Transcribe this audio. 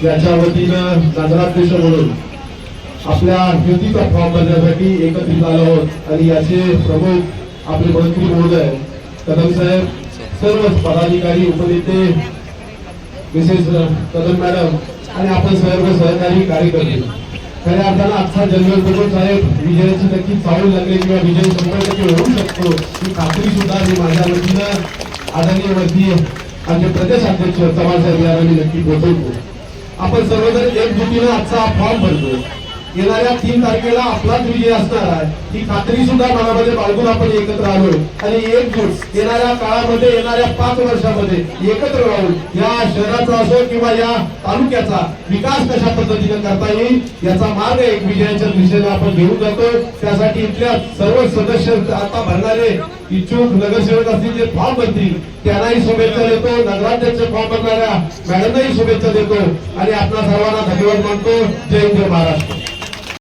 याच्या वतीनं नगराध्यक्ष म्हणून आपल्या युतीचा फॉर्म भरण्यासाठी एकत्रित आलो आहोत आणि याचे प्रमुख आपले मंत्री महोदय कदम साहेब, सर्व पदाधिकारी, उपनेते, मिसेस कदम मॅडम आणि आपण सर्व सहकारी कार्यकर्ते, खऱ्या अर्थानं आजचा जनरल बघून साहेब विजयाची नक्की चावल लागले किंवा विजय 100% होऊ शकतो ही खात्री सुद्धा मी माझ्या वतीनं आदरणीय वरती आमचे प्रदेशाध्यक्ष चव्हाण साहेब यांना मी नक्की पोहोचवतो. आपण सर्वजण एकजुटीनं आजचा फॉर्म भरतो. येणाऱ्या 3 तारखेला आपलाच विजय असणार आहे ही खात्री सुद्धा मनामध्ये बाळगून आपण एकत्र आलो आणि एकजूट येणाऱ्या काळामध्ये, येणाऱ्या 5 वर्षामध्ये एकत्र राहून या शहराचा असो किंवा या तालुक्याचा विकास कशा पद्धतीने करता येईल याचा मार्ग एक विजयाच्या दिशेने आपण घेऊन जातो. त्यासाठी इथल्या सर्व सदस्य आता भरणारे इच्छुक नगरसेवक असतील, जे फॉर्म भरतील त्यांनाही शुभेच्छा देतो. नगराध्यक्ष फॉर्म भरणाऱ्या मॅडमनाही शुभेच्छा देतो आणि आपल्या सर्वांना धन्यवाद मानतो. जय हिंद महाराष्ट्र.